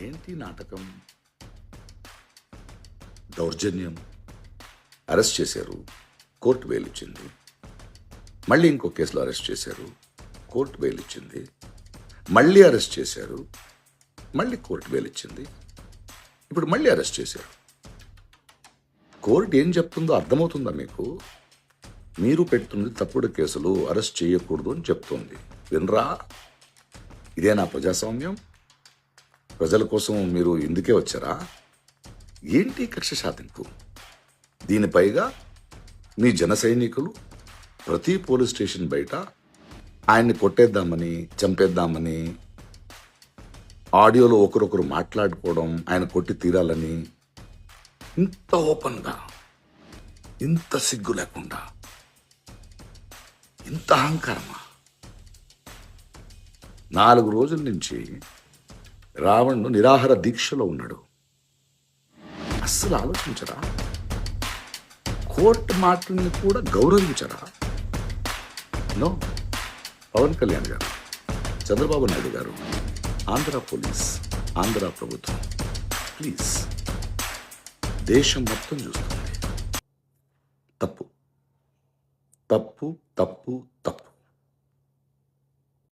ఏంటి నాటకం? దౌర్జన్యం. అరెస్ట్ చేశారు, కోర్టు బెయిల్ ఇచ్చింది. మళ్ళీ ఇంకో కేసులో అరెస్ట్ చేశారు, కోర్టు బెయిల్ ఇచ్చింది. మళ్ళీ అరెస్ట్ చేశారు, మళ్ళీ కోర్టు బెయిల్ ఇచ్చింది. ఇప్పుడు మళ్ళీ అరెస్ట్ చేశారు. కోర్టు ఏం చెప్తుందో అర్థమవుతుందా మీకు? మీరు పెడుతుంది తప్పుడు కేసులు, అరెస్ట్ చేయకూడదు అని చెప్తోంది. వినరా? ఇదేనా ప్రజాస్వామ్యం? ప్రజల కోసం మీరు ఇందుకే వచ్చారా? ఏంటి కక్ష సాధింపు? దీనిపైగా మీ జన సైనికులు ప్రతి పోలీస్ స్టేషన్ బయట ఆయన్ని కొట్టేద్దామని, చంపేద్దామని, ఆడియోలో ఒకరొకరు మాట్లాడుకోవడం, ఆయన కొట్టి తీరాలని, ఇంత ఓపెన్గా, ఇంత సిగ్గు లేకుండా, ఇంత అహంకారమా? 4 రోజుల నుంచి రావణ్ను నిరాహార దీక్షలో ఉన్నాడు. అస్సలు ఆలోచించరా? కోర్టు మాటల్ని కూడా గౌరవించరా? నో. పవన్ కళ్యాణ్ గారు, చంద్రబాబు నాయుడు గారు, ఆంధ్ర పోలీస్, ఆంధ్ర ప్రభుత్వం, ప్లీజ్, దేశం మొత్తం చూస్తుంది. తప్పు తప్పు తప్పు